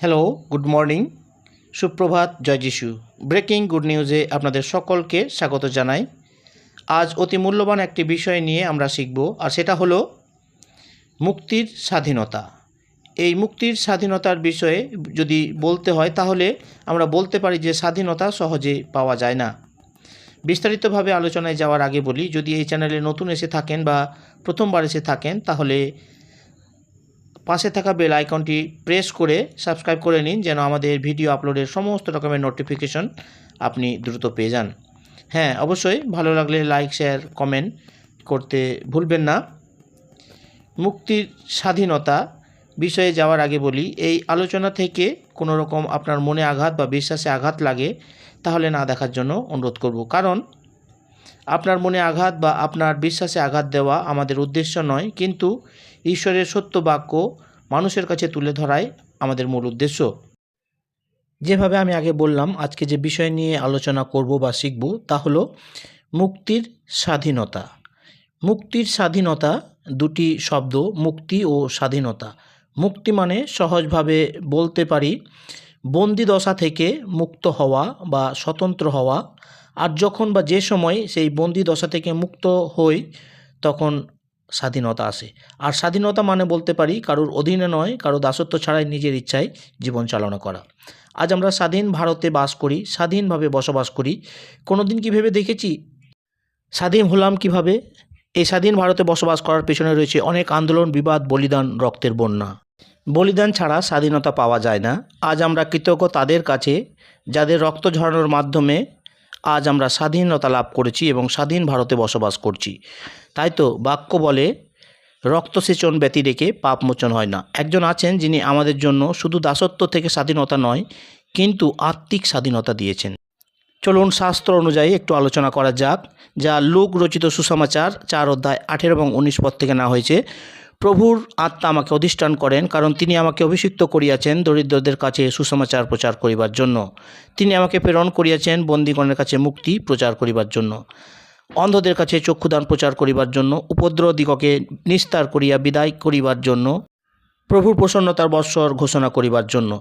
Hello, good morning, সুপ্রভাত, জয় যিশু। Breaking good নিউজে আপনাদের সকলকে স্বাগত জানাই। আজ অতি মূল্যবান একটি বিষয় নিয়ে আমরা শিখব, আর সেটা হলো মুক্তির স্বাধীনতা। এই মুক্তির স্বাধীনতার বিষয়ে যদি বলতে হয় তাহলে আমরা বলতে পারি যে স্বাধীনতা সহজে পাওয়া যায় না। বিস্তারিতভাবে আলোচনায় যাওয়ার আগে বলি, যদি এই চ্যানেলে নতুন এসে থাকেন বা প্রথমবার এসে থাকেন তাহলে পাশে থাকা বেল আইকনটি প্রেস করে সাবস্ক্রাইব করে নিন, যেন আমাদের ভিডিও আপলোডের সমস্ত রকমের নোটিফিকেশন আপনি দ্রুত পেয়ে যান। হ্যাঁ, অবশ্যই ভালো লাগলে লাইক, শেয়ার, কমেন্ট করতে ভুলবেন না। মুক্তির স্বাধীনতা বিষয়ে যাওয়ার আগে বলি, এই আলোচনা থেকে কোনো রকম আপনার মনে আঘাত বা বিশ্বাসে আঘাত লাগে তাহলে না দেখার জন্য অনুরোধ করব। কারণ আপনার মনে আঘাত বা আপনার বিশ্বাসে আঘাত দেওয়া আমাদের উদ্দেশ্য নয়, কিন্তু ঈশ্বরের সত্য বাক্য মানুষের কাছে তুলে ধরাই আমাদের মূল উদ্দেশ্য। যেভাবে আমি আগে বললাম, আজকে যে বিষয় নিয়ে আলোচনা করব বা শিখব তা হলো মুক্তির স্বাধীনতা। মুক্তির স্বাধীনতা দুটি শব্দ, মুক্তি ও স্বাধীনতা। মুক্তি মানে সহজভাবে বলতে পারি বন্দি দশা থেকে মুক্ত হওয়া বা স্বতন্ত্র হওয়া। আর যখন বা যে সময় সেই বন্দি দশা থেকে মুক্ত হই তখন স্বাধীনতা আসে। আর স্বাধীনতা মানে বলতে পারি কারোর অধীনে নয়, কারো দাসত্ব ছাড়াই নিজের ইচ্ছায় জীবন চালনা করা। আজ আমরা স্বাধীন ভারতে বাস করি, স্বাধীনভাবে বসবাস করি। কোনো দিন কী ভেবে দেখেছি স্বাধীন হলাম কিভাবে? এই স্বাধীন ভারতে বসবাস করার পেছনে রয়েছে অনেক আন্দোলন, বিবাদ, বলিদান, রক্তের বন্যা। বলিদান ছাড়া স্বাধীনতা পাওয়া যায় না। আজ আমরা কৃতজ্ঞ তাদের কাছে যাদের রক্ত ঝরানোর মাধ্যমে আজ আমরা স্বাধীনতা লাভ করেছি এবং স্বাধীন ভারতে বসবাস করছি। তাই তো বাক্য বলে, রক্তসেচন ব্যতি রেখে পাপ মোচন হয় না। একজন আছেন যিনি আমাদের জন্য শুধু দাসত্ব থেকে স্বাধীনতা নয়, কিন্তু আত্মিক স্বাধীনতা দিয়েছেন। চলুন শাস্ত্র অনুযায়ী একটু আলোচনা করা যাক, যা লূক রচিত সুসমাচার 4 অধ্যায় 18 এবং 19 পদ থেকে নেওয়া হয়েছে। প্রভুর আত্মা আমাকে অধিষ্ঠান করেন, কারণ তিনি আমাকে অভিষিক্ত করিয়াছেন দরিদ্রদের কাছে সুসমাচার প্রচার করিবার জন্য। তিনি আমাকে প্রেরণ করিয়াছেন বন্দীগণের কাছে মুক্তি প্রচার করিবার জন্য, অন্ধদের কাছে চক্ষুদান প্রচার করিবার জন্য, উপদ্রবদিগকে নিস্তার করিয়া বিদায় করিবার জন্য, প্রভুর প্রসন্নতার বৎসর ঘোষণা করিবার জন্য।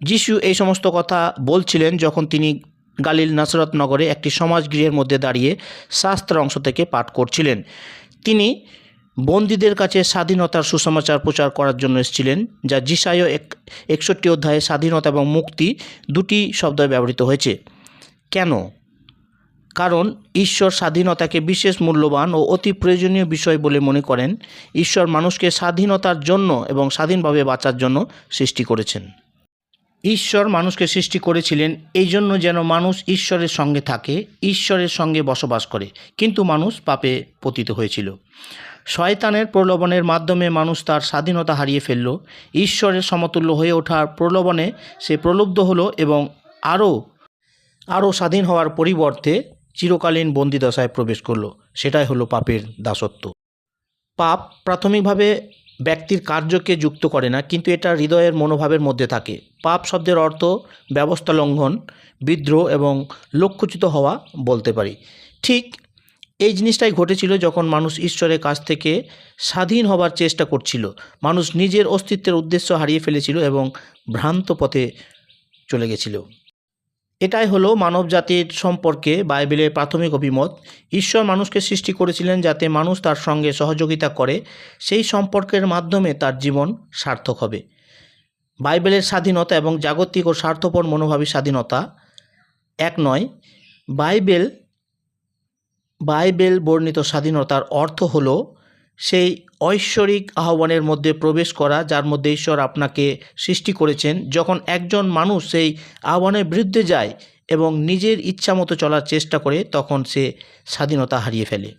যিশু এই সমস্ত কথা বলছিলেন যখন তিনি গালিল নাসরত নগরে একটি সমাজগৃহের মধ্যে দাঁড়িয়ে শাস্ত্র অংশ থেকে পাঠ করছিলেন। তিনি বন্দীদের কাছে স্বাধীনতার সুসমাচার প্রচার করার জন্য এসেছিলেন, যা যিশায় 61 অধ্যায়ে স্বাধীনতা এবং মুক্তি দুটি শব্দ ব্যবহৃত হয়েছে। কেন? কারণ ঈশ্বর স্বাধীনতাকে বিশেষ মূল্যবান ও অতি প্রয়োজনীয় বিষয় বলে মনে করেন। ঈশ্বর মানুষকে স্বাধীনতার জন্য এবং স্বাধীনভাবে বাঁচার জন্য সৃষ্টি করেছেন। ঈশ্বর মানুষকে সৃষ্টি করেছিলেন এই জন্য যেন মানুষ ঈশ্বরের সঙ্গে থাকে, ঈশ্বরের সঙ্গে বসবাস করে। কিন্তু মানুষ পাপে পতিত হয়েছিল। শয়তানের প্রলোভনের মাধ্যমে মানুষ তার স্বাধীনতা হারিয়ে ফেলল। ঈশ্বরের সমতুল্য হয়ে ওঠার প্রলোভনে সে প্রলুব্ধ হলো এবং আরও স্বাধীন হওয়ার পরিবর্তে চিরকালীন বন্দিদশায় প্রবেশ করলো। সেটাই হলো পাপের দাসত্ব। পাপ প্রাথমিকভাবে ব্যক্তির কার্যকে যুক্ত করে না, কিন্তু এটা হৃদয়ের মনোভাবের মধ্যে থাকে। পাপ শব্দের অর্থ ব্যবস্থা লঙ্ঘন, বিদ্রোহ এবং লক্ষ্যচ্যুত হওয়া বলতে পারি। ঠিক এই জিনিসটাই ঘটেছিল যখন মানুষ ঈশ্বরের কাছ থেকে স্বাধীন হবার চেষ্টা করছিল। মানুষ নিজের অস্তিত্বের উদ্দেশ্য হারিয়ে ফেলেছিল এবং ভ্রান্ত পথে চলে গেছিল। এটাই হলো মানব জাতির সম্পর্কে বাইবেলের প্রাথমিক অভিমত। ঈশ্বর মানুষকে সৃষ্টি করেছিলেন যাতে মানুষ তার সঙ্গে সহযোগিতা করে, সেই সম্পর্কের মাধ্যমে তার জীবন সার্থক হবে। বাইবেলের স্বাধীনতা এবং জাগতিক ও স্বার্থপর মনোভাবী স্বাধীনতা এক নয়। বাইবেল বর্ণিত স্বাধীনতার অর্থ হলো সেই ঐশ্বরিক আহ্বানের মধ্যে প্রবেশ করা যার মধ্যে ঈশ্বর আপনাকে সৃষ্টি করেছেন। যখন একজন মানুষ সেই আহ্বানের বিরুদ্ধে যায় এবং নিজের ইচ্ছা মতো চলার চেষ্টা করে, তখন সে স্বাধীনতা হারিয়ে ফেলে।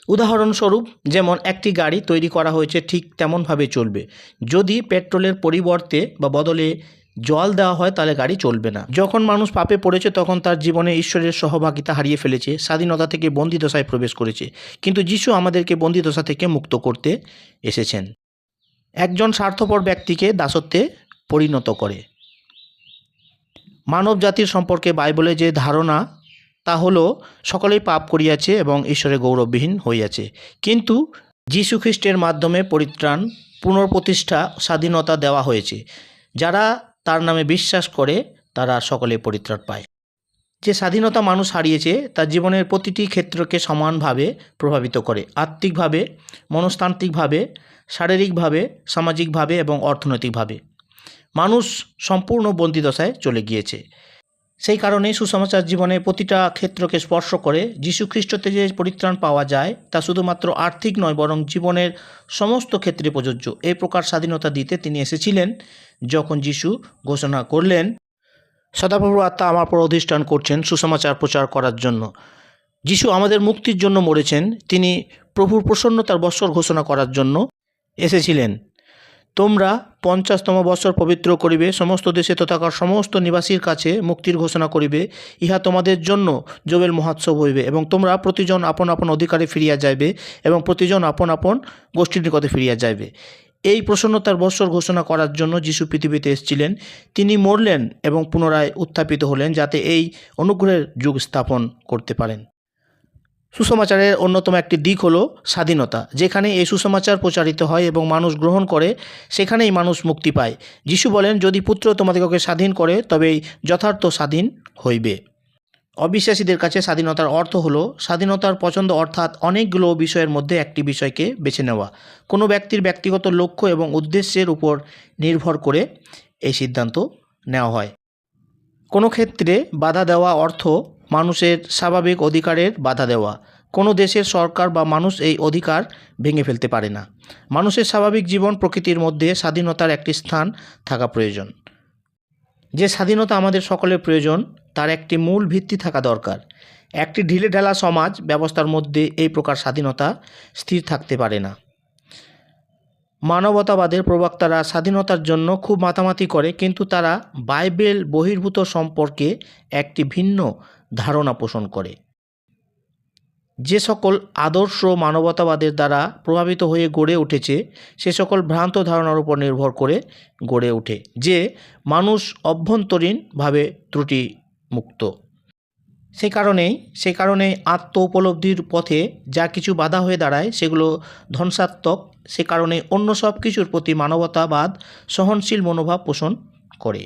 উদাহরণস্বরূপ, যেমন একটি গাড়ি তৈরি করা হয়েছে ঠিক তেমনভাবে চলবে। যদি পেট্রোলের পরিবর্তে বা বদলে জল দেওয়া হয় তাহলে গাড়ি চলবে না। যখন মানুষ পাপে পড়েছে তখন তার জীবনে ঈশ্বরের সহভাগিতা হারিয়ে ফেলেছে, স্বাধীনতা থেকে বন্দিদশায় প্রবেশ করেছে। কিন্তু যিশু আমাদেরকে বন্দিদশা থেকে মুক্ত করতে এসেছেন। একজন স্বার্থপর ব্যক্তিকে দাসত্বে পরিণত করে। মানব জাতির সম্পর্কে বাইবেলে যে ধারণা তা হলো সকলেই পাপ করিয়াছে এবং ঈশ্বরের গৌরববিহীন হইয়াছে। কিন্তু যীশু খ্রিস্টের মাধ্যমে পরিত্রাণ, পুনঃপ্রতিষ্ঠা, স্বাধীনতা দেওয়া হয়েছে। যারা তার নামে বিশ্বাস করে তারা সকলে পরিত্রাণ পায়। যে স্বাধীনতা মানুষ হারিয়েছে তার জীবনের প্রতিটি ক্ষেত্রকে সমানভাবে প্রভাবিত করে, আত্মিকভাবে, মনস্তান্ত্রিকভাবে, শারীরিকভাবে, সামাজিকভাবে এবং অর্থনৈতিকভাবে। মানুষ সম্পূর্ণ বন্দিদশায় চলে গিয়েছে। সেই কারণেই সুসমাচার জীবনের প্রতিটা ক্ষেত্রকে স্পর্শ করে। যীশুখ্রিস্টতে যে পরিত্রাণ পাওয়া যায় তা শুধুমাত্র আর্থিক নয়, বরং জীবনের সমস্ত ক্ষেত্রে প্রযোজ্য। এই প্রকার স্বাধীনতা দিতে তিনি এসেছিলেন যখন যীশু ঘোষণা করলেন, সদাপ্রভুর আত্মা আমার পর অধিষ্ঠান করছেন সুসমাচার প্রচার করার জন্য। যীশু আমাদের মুক্তির জন্য মরেছেন, তিনি প্রভুর প্রসন্নতার বৎসর ঘোষণা করার জন্য এসেছিলেন। তোমরা 50তম বৎসর পবিত্র করিবে, সমস্ত দেশে তথাকার সমস্ত নিবাসীর কাছে মুক্তির ঘোষণা করিবে, ইহা তোমাদের জন্য যোবেল মহোৎসব হইবে, এবং তোমরা প্রতিজন আপন আপন অধিকারে ফিরিয়া যাইবে এবং প্রতিজন আপন আপন গোষ্ঠীর নিকটে ফিরিয়া যাইবে। এই প্রসন্নতার বৎসর ঘোষণা করার জন্য যীশু পৃথিবীতে এসেছিলেন। তিনি মরলেন এবং পুনরায় উত্থাপিত হলেন যাতে এই অনুগ্রহের যুগ স্থাপন করতে পারেন। সুসমাচারের অন্যতম একটি দিক হলো স্বাধীনতা। যেখানে এই সুসমাচার প্রচারিত হয় এবং মানুষ গ্রহণ করে, সেখানেই মানুষ মুক্তি পায়। যীশু বলেন, যদি পুত্র তোমাদিগকে স্বাধীন করে তবেই যথার্থ স্বাধীন হইবে। অবিশ্বাসীদের কাছে স্বাধীনতার অর্থ হলো স্বাধীনতার পছন্দ, অর্থাৎ অনেকগুলো বিষয়ের মধ্যে একটি বিষয়কে বেছে নেওয়া। কোনো ব্যক্তির ব্যক্তিগত লক্ষ্য এবং উদ্দেশ্যের উপর নির্ভর করে এই সিদ্ধান্ত নেওয়া হয়। কোনো ক্ষেত্রে বাধা দেওয়া অর্থ মানুষের স্বাভাবিক অধিকারের বাধা দেওয়া। কোনো দেশের সরকার বা মানুষ এই অধিকার ভেঙে ফেলতে পারে না। মানুষের স্বাভাবিক জীবন প্রকৃতির মধ্যে স্বাধীনতার একটি স্থান থাকা প্রয়োজন। যে স্বাধীনতা আমাদের সকলের প্রয়োজন তার একটি মূল ভিত্তি থাকা দরকার। একটি ঢিলেঢালা সমাজ ব্যবস্থার মধ্যে এই প্রকার স্বাধীনতা স্থির থাকতে পারে না। মানবতাবাদের প্রবক্তারা স্বাধীনতার জন্য খুব মাতামাতি করে, কিন্তু তারা বাইবেল বহির্ভূত সম্পর্কে একটি ভিন্ন ধারণা পোষণ করে। যে সকল আদর্শ মানবতাবাদের দ্বারা প্রভাবিত হয়ে গড়ে উঠেছে সে সকল ভ্রান্ত ধারণার উপর নির্ভর করে গড়ে ওঠে যে মানুষ অভ্যন্তরীণভাবে ত্রুটিমুক্ত। সে কারণেই আত্ম উপলব্ধির পথে যা কিছু বাধা হয়ে দাঁড়ায় সেগুলো ধ্বংসাত্মক। সে কারণে অন্য সব কিছুর প্রতি মানবতাবাদ সহনশীল মনোভাব পোষণ করে।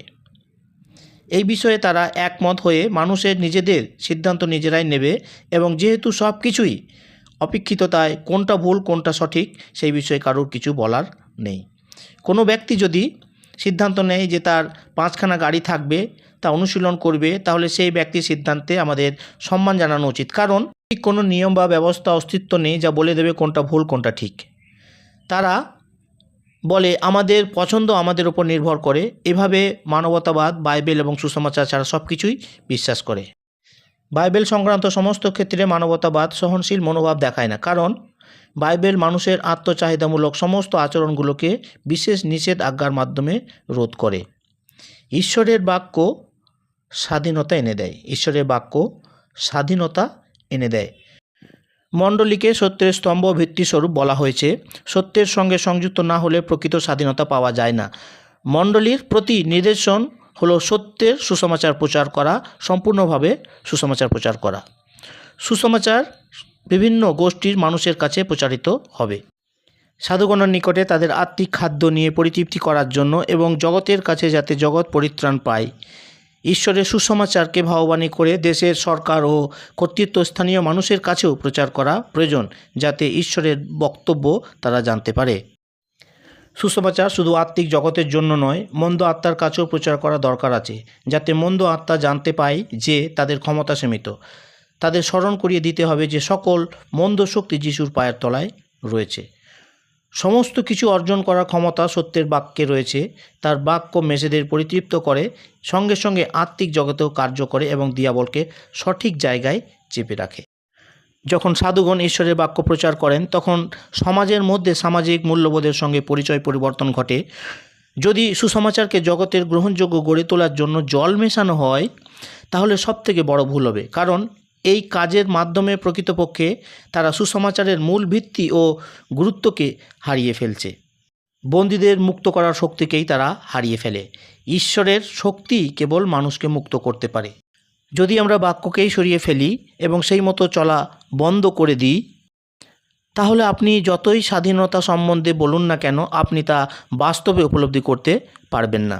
এই বিষয়ে তারা একমত হয়ে মানুষের নিজেদের সিদ্ধান্ত নিজেরাই নেবে, এবং যেহেতু সব কিছুই অপেক্ষিততায় কোনটা ভুল কোনটা সঠিক সেই বিষয়ে কারোর কিছু বলার নেই। কোনো ব্যক্তি যদি সিদ্ধান্ত নেয় যে তার 5খানা গাড়ি থাকবে, তা অনুশীলন করবে, তাহলে সেই ব্যক্তির সিদ্ধান্তে আমাদের সম্মান জানানো উচিত, কারণ কোনো নিয়ম বা ব্যবস্থা অস্তিত্ব নেই যা বলে দেবে কোনটা ভুল কোনটা ঠিক। তারা বলে আমাদের পছন্দ আমাদের উপর নির্ভর করে। এভাবে মানবতাবাদ বাইবেল এবং সুসমাচার ছাড়া সব কিছুই বিশ্বাস করে। বাইবেল সংক্রান্ত সমস্ত ক্ষেত্রে মানবতাবাদ সহনশীল মনোভাব দেখায় না, কারণ বাইবেল মানুষের আত্মচাহিদামূলক সমস্ত আচরণগুলোকে বিশেষ নিষেধ আজ্ঞার মাধ্যমে রোধ করে। ঈশ্বরের বাক্য স্বাধীনতা এনে দেয়। ঈশ্বরের বাক্য স্বাধীনতা এনে দেয়। মণ্ডলীকে সত্যের স্তম্ভ ভিত্তিস্বরূপ বলা হয়েছে। সত্যের সঙ্গে সংযুক্ত না হলে প্রকৃত স্বাধীনতা পাওয়া যায় না। মণ্ডলীর প্রতি নির্দেশন হলো সত্যের সুসমাচার প্রচার করা, সম্পূর্ণভাবে সুসমাচার প্রচার করা। সুসমাচার বিভিন্ন গোষ্ঠীর মানুষের কাছে প্রচারিত হবে। সাধুগণের নিকটে তাদের আত্মিক খাদ্য নিয়ে পরিতৃপ্তি করার জন্য এবং জগতের কাছে যাতে জগৎ পরিত্রাণ পায়। ঈশ্বরের সুসমাচারকে ভাববাণী করে দেশের সরকার ও কর্তৃত্বস্থানীয় মানুষের কাছেও প্রচার করা প্রয়োজন, যাতে ঈশ্বরের বক্তব্য তারা জানতে পারে। সুসমাচার শুধু আত্মিক জগতের জন্য নয়, মন্দ আত্মার কাছেও প্রচার করা দরকার আছে, যাতে মন্দ আত্মা জানতে পায় যে তাদের ক্ষমতা সীমিত। তাদের স্মরণ করিয়ে দিতে হবে যে সকল মন্দ শক্তি যিশুর পায়ের তলায় রয়েছে। সমস্ত কিছু অর্জন করার ক্ষমতা সত্যের বাক্যে রয়েছে। তার বাক্য মেষেদের পরিতৃপ্ত করে, সঙ্গে সঙ্গে আত্মিক জগতেও কার্য করে এবং দিয়াবলকে সঠিক জায়গায় চেপে রাখে। যখন সাধুগণ ঈশ্বরের বাক্য প্রচার করেন তখন সমাজের মধ্যে সামাজিক মূল্যবোধের সঙ্গে পরিচয় পরিবর্তন ঘটে। যদি সুসমাচারকে জগতের গ্রহণযোগ্য গড়ে তোলার জন্য জল মেশানো হয় তাহলে সবথেকে বড় ভুল হবে, কারণ এই কাজের মাধ্যমে প্রকৃতপক্ষে তারা সুসমাচারের মূল ভিত্তি ও গুরুত্বকে হারিয়ে ফেলছে। বন্দীদের মুক্ত করার শক্তিকেই তারা হারিয়ে ফেলে। ঈশ্বরের শক্তি কেবল মানুষকে মুক্ত করতে পারে। যদি আমরা বাক্যকেই সরিয়ে ফেলি এবং সেই মতো চলা বন্ধ করে দিই, তাহলে আপনি যতই স্বাধীনতা সম্বন্ধে বলুন না কেন, আপনি তা বাস্তবে উপলব্ধি করতে পারবেন না।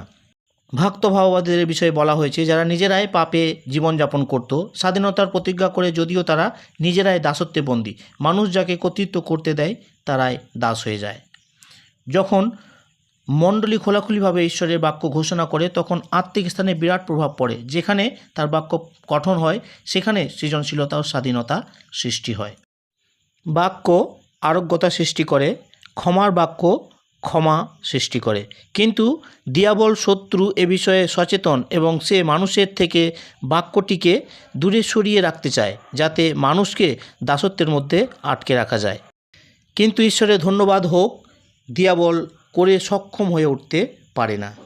ভক্তভাববাদীদের বিষয়ে বলা হয়েছে, যারা নিজেরাই পাপে জীবনযাপন করত, স্বাধীনতার প্রতিজ্ঞা করে যদিও তারা নিজেরাই দাসত্বে বন্দী, মানুষ যাকে কর্তৃত্ব করতে দেয় তারাই দাস হয়ে যায়। যখন মণ্ডলী খোলাখুলিভাবে ঈশ্বরের বাক্য ঘোষণা করে তখন আত্মিক স্থানে বিরাট প্রভাব পড়ে। যেখানে তার বাক্য গঠন হয় সেখানে সৃজনশীলতা ও স্বাধীনতা সৃষ্টি হয়। বাক্য আরোগ্যতা সৃষ্টি করে, ক্ষমার বাক্য ক্ষমা সৃষ্টি করে। কিন্তু দিয়াবল শত্রু এ বিষয়ে সচেতন এবং সে মানুষের থেকে বাক্যটিকে দূরে সরিয়ে রাখতে চায় যাতে মানুষকে দাসত্বের মধ্যে আটকে রাখা যায়। কিন্তু ঈশ্বরের ধন্যবাদ হোক, দিয়াবল করে সক্ষম হয়ে উঠতে পারে না।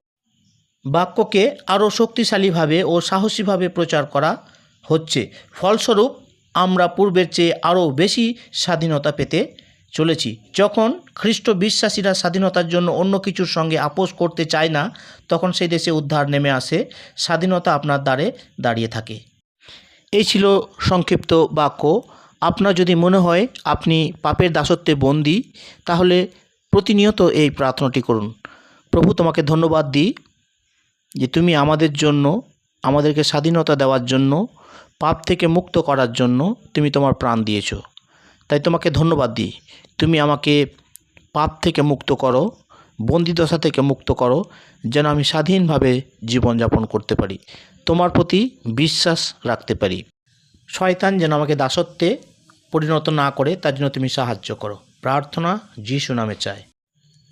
বাক্যকে আরও শক্তিশালীভাবে ও সাহসীভাবে প্রচার করা হচ্ছে। ফলস্বরূপ আমরা পূর্বের চেয়ে আরও বেশি স্বাধীনতা পেতে চলেছি। যখন খ্রিস্ট বিশ্বাসীরা স্বাধীনতার জন্য অন্য কিছুর সঙ্গে আপোষ করতে চায় না, তখন সেই দেশে উদ্ধার নেমে আসে, স্বাধীনতা আপনার দ্বারে দাঁড়িয়ে থাকে। এই ছিল সংক্ষিপ্ত বাক্য। আপনার যদি মনে হয় আপনি পাপের দাসত্বে বন্দী, তাহলে প্রতিনিয়ত এই প্রার্থনাটি করুন। প্রভু, তোমাকে ধন্যবাদ দিই যে তুমি আমাদের জন্য, আমাদেরকে স্বাধীনতা দেওয়ার জন্য, পাপ থেকে মুক্ত করার জন্য তুমি তোমার প্রাণ দিয়েছ। তাই তোমাকে ধন্যবাদ দিই, তুমি আমাকে পাপ থেকে মুক্ত করো, বন্দিদশা থেকে মুক্ত করো, যেন আমি স্বাধীনভাবে জীবনযাপন করতে পারি, তোমার প্রতি বিশ্বাস রাখতে পারি। শয়তান যেন আমাকে দাসত্বে পরিণত না করে তার জন্য তুমি সাহায্য করো। প্রার্থনা যিশু নামে চাই।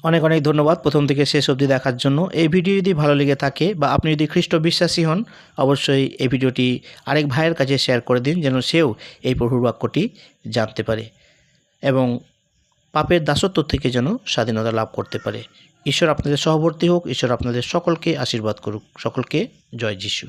অনেক অনেক ধন্যবাদ প্রথম থেকে শেষ অবধি দেখার জন্য। এই ভিডিও যদি ভালো লেগে থাকে বা আপনি যদি খ্রিস্ট বিশ্বাসী হন, অবশ্যই এই ভিডিওটি আরেক ভাইয়ের কাছে শেয়ার করে দিন, যেন সেও এই প্রভুর বাক্যটি জানতে পারে এবং পাপের দাসত্ব থেকে যেন স্বাধীনতা লাভ করতে পারে। ঈশ্বর আপনাদের সহবর্তী হোক, ঈশ্বর আপনাদের সকলকে আশীর্বাদ করুক। সকলকে জয় যিশু।